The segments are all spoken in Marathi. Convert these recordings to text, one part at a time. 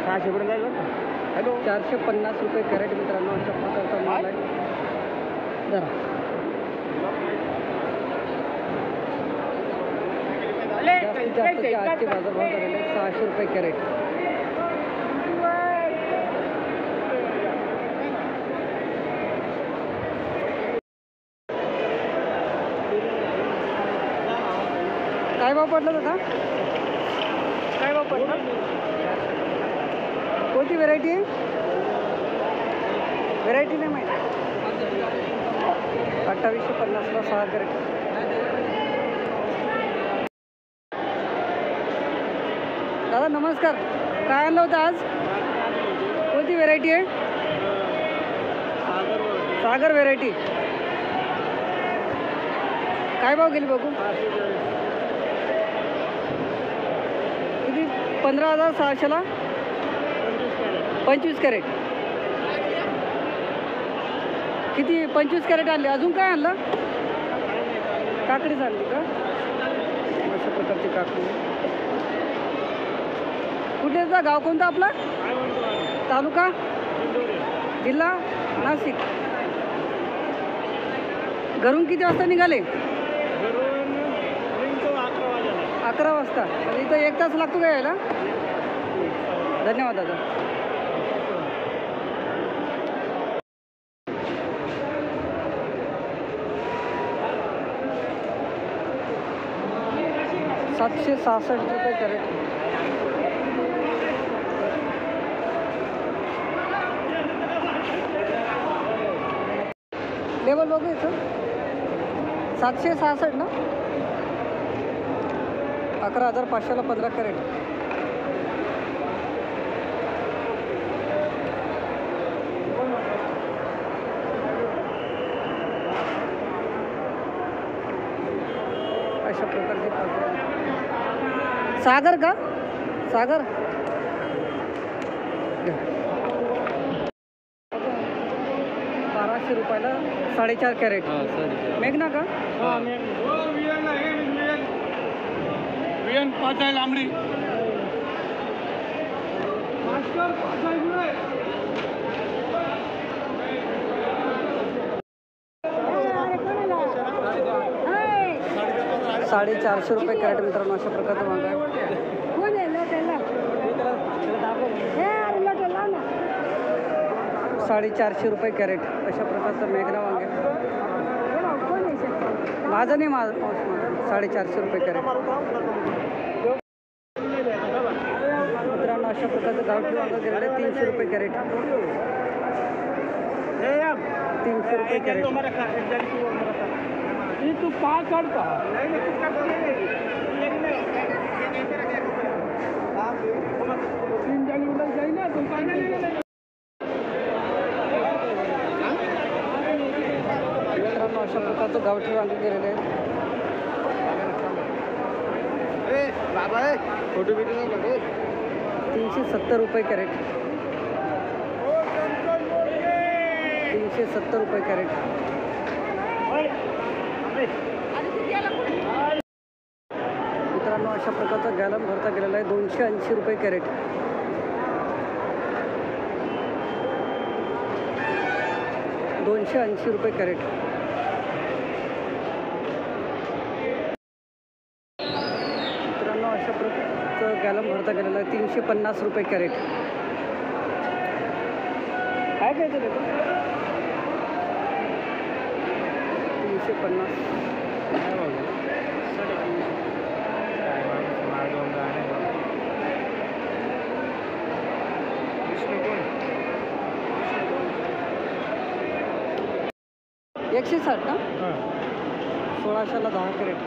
600 पर्यंत जाईल बरं. हॅलो 450 रुपये कॅरेट मित्रांनो, अशा प्रकारचा माल आहे. जरा जास्तीत जास्त आजचे बाजारभाव झालेले आहेत 600 रुपये कॅरेट. काय भाव पडला दादा? काय भाव पडला? कोणती व्हेरायटी आहे? व्हेरायटी नाही माहिती. 2850ला 6 कॅरेट. दादा नमस्कार, काय आणलं होतं आज? कोणती व्हेरायटी आहे? सागर व्हेरायटी. काय भाव गेली बघू? किती? 15,600ला 25 कॅरेट. किती? 25 कॅरेट आणले. अजून काय आणलं? काकडीच आणली का? अशा प्रकारची काकडी. कुठेचा गाव कोणता आपला? तालुका? जिल्हा नाशिक. घरून किती वाजता निघाले? 11 वाजता. म्हणजे इथं 1 तास लागतो का यायला? धन्यवाद दादा. ₹766 रुपये कॅरेट. लेवल बघू याचं. 766 ना. 11,500ला 15 कॅरेट. अशा प्रकारचे सागर का? सागर 1200 रुपयाला 4.5 कॅरेट. मेघना का? पाच आहे लांबडी. ₹450 रुपये कॅरेट मित्रांनो, अशा प्रकारचं माल आहे. 450 रुपये कॅरेट. अशा प्रकारचं मेघना वांगे. माझं नाही, माझं 450 रुपये कॅरेट मित्रांनो. अशा प्रकारचं गावठी वांगं गेलेलं आहे 300 रुपये कॅरेट. 300 रुपये कॅरेट. तू का काढता? मित्रांनो अशा प्रकारचं गावठी वांगे गेलेले आहेत. फोटो बिटो 370 रुपये कॅरेट. 370 रुपये कॅरेट. मित्रांनो अशा प्रकारचा गॅलम भरता गेलेला आहे 280 रुपये कॅरेट. 280 रुपये कॅरेट. मित्रांनो अशा प्रकारचं गॅलम भरता गेलेला आहे 350 रुपये कॅरेट. काय काय ते 350. $160 ना. 1600ला 10 कॅरेट.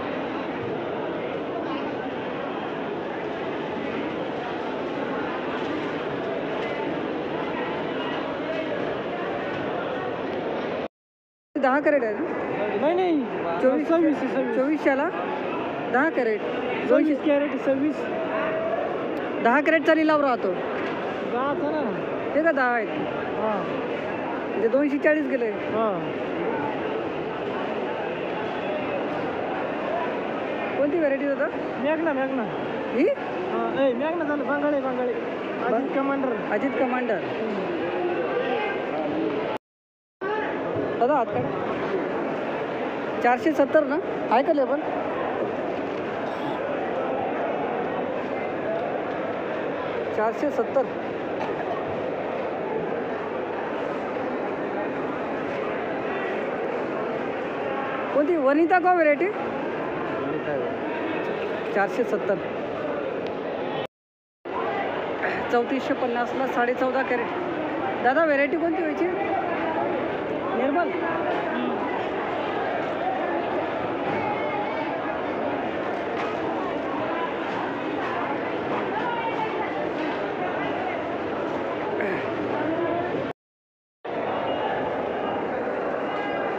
दहा कॅरेट आहे ना? नाही 2400ला 10 कॅरेट. 24 कॅरेट 26. 10 कॅरेटचा लिलाव राहतो. ते का 10 आहेत म्हणजे 240 गेले. कोणती व्हरायटी होता? मेघना ही मॅग्ना झालं बांगाळे बांगाळे अजित कमांडर. अजित कमांडर. दादा हात काय 470 ना आहे का लेबल? $470. कोणती वनिता का व्हेरायटी? 470. 3450ला 14.5 कॅरेट. दादा व्हेरायटी कोणती व्हायची? निर्मल.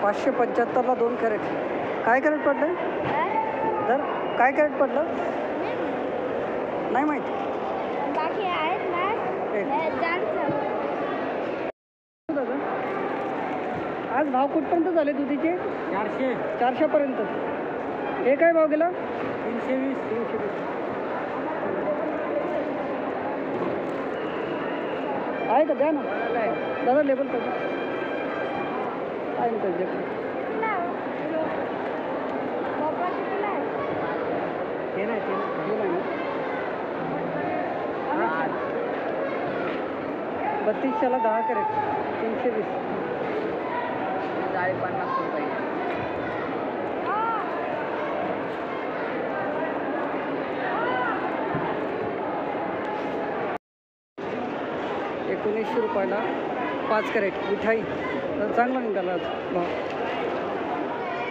$575ला 2 कॅरेट. काय कॅरेट पडलं तर? काय कॅरेट पडलं नाही माहीत. बाकी आहेत ना दादा आज भाव कुठपर्यंत झाले दुधीचे? 400 पर्यंत. हे काय भाव गेला? 320. आहे का? द्या ना दादा लेबल कर. आहे ना त्याच्याकडे? हे नाही ना 32ला 10 कॅरेट 320. 50 रुपये. ₹19 5 कॅरेट मिठाई. तर चांगला निघाला भाव.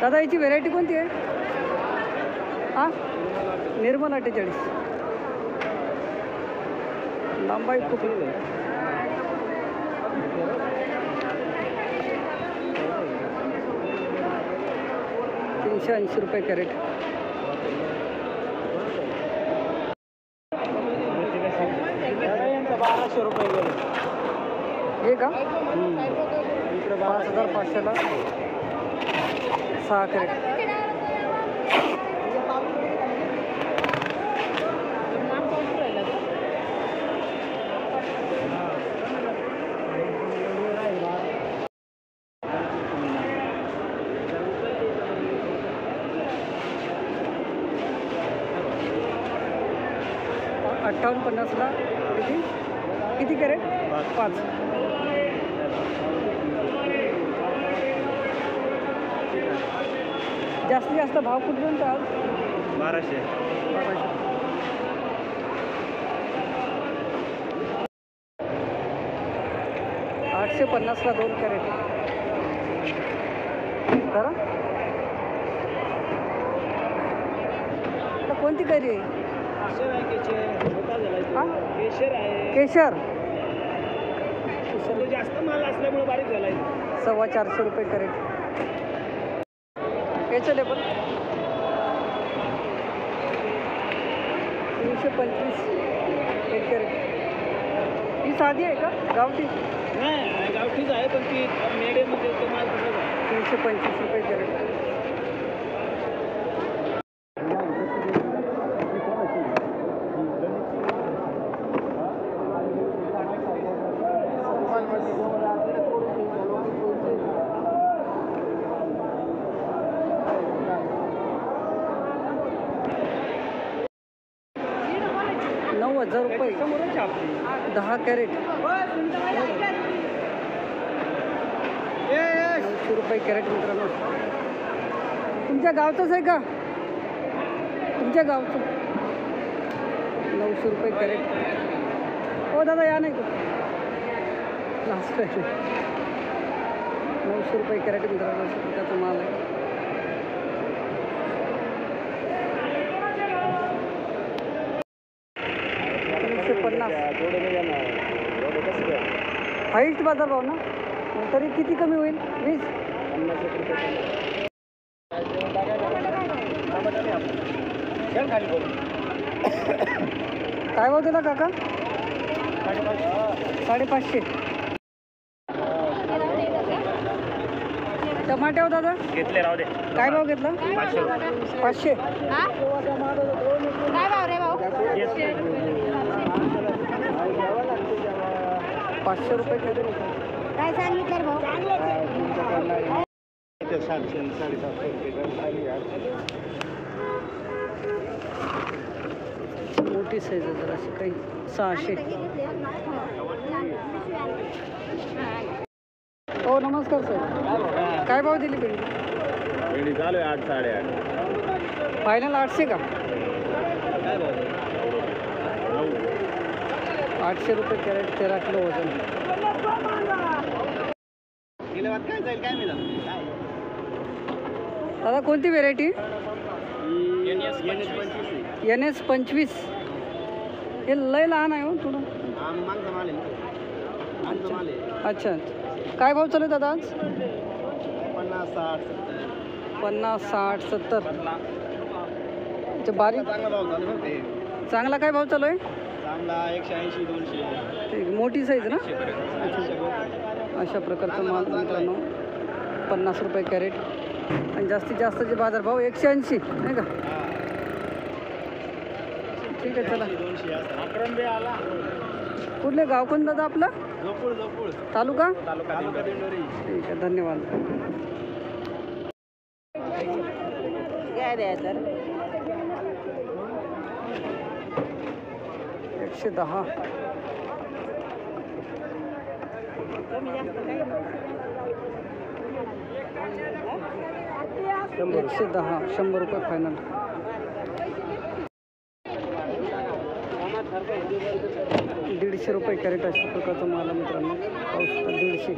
दादा याची व्हेरायटी कोणती आहे? हां निर्मल 48. लांबाई खूप. 380 रुपये कॅरेट. ₹1200 गेले. हे का? 5500ला 6 कॅरेट. $58.50ला किती कॅरेट? 5. जास्तीत जास्त भाव कुठपर्यंत आज? 1200. 850ला 2 कॅरेट. जरा कोणती कैरी आहे? हां केशर आहे. केशर. जास्त माल असल्यामुळे बारीक झाला आहे. 450 रुपये कॅरेट. याचं लेबल 325 1 कॅरेट. ही साधी आहे का गावठी? नाही गावठीच आहे पण ती मेडियममध्ये तो माल तसाच आहे. 325 रुपये कॅरेट. ₹9,000 10 कॅरेट. 900 रुपये कॅरेट मित्रांनो. तुमच्या गावचंच आहे का? तुमच्या गावचं 900 रुपये कॅरेट. हो दादा या नाही का? 900 रुपये कॅरेट मित्रांनो. त्याचा माल आहे. हाईस्ट बाजार भाव ना तरी किती कमी होईल? 20. काय भाव दिला काका? 550. टमाटे हो दादा घेतले राहू दे. काय भाव घेतला? 500. काय भाव रे भाऊ? 500 रुपये कॅरेट. काय सांगितलं भाऊ? मोठी साईज आहे जरा अशी काही 600. हो नमस्कार सर. काय भाव दिली भेंडी? भेंडी चालू आहे 8 8.5. फायनल 800 का? 800 रुपये कॅरेट, 13 किलो वजन. काय जाईल काय मी दादा कोणती व्हेरायटी? NS 25. हे लय लहान आहे हो थोडं. अच्छा अच्छा. काय भाव चालू आहे दादा आज? 50 60 70. अच्छा बारीक चांगला काय भाव चालू आहे? 180 200. ठीक, मोठी साईज ना? अशा प्रकारचा माल मित्रांनो 50 रुपये कॅरेट. आणि जास्तीत जास्तचे बाजारभाव 180 नाही का? ठीक आहे चला. कुठले गाव कोण दादा आपलं? तालुका? ठीक आहे धन्यवाद. काय द्यायचं? 110. 110 100 रुपये फायनल. 150 रुपये कॅरेट अशा प्रकारचा माल आहे मित्रांनो. पाऊस 150.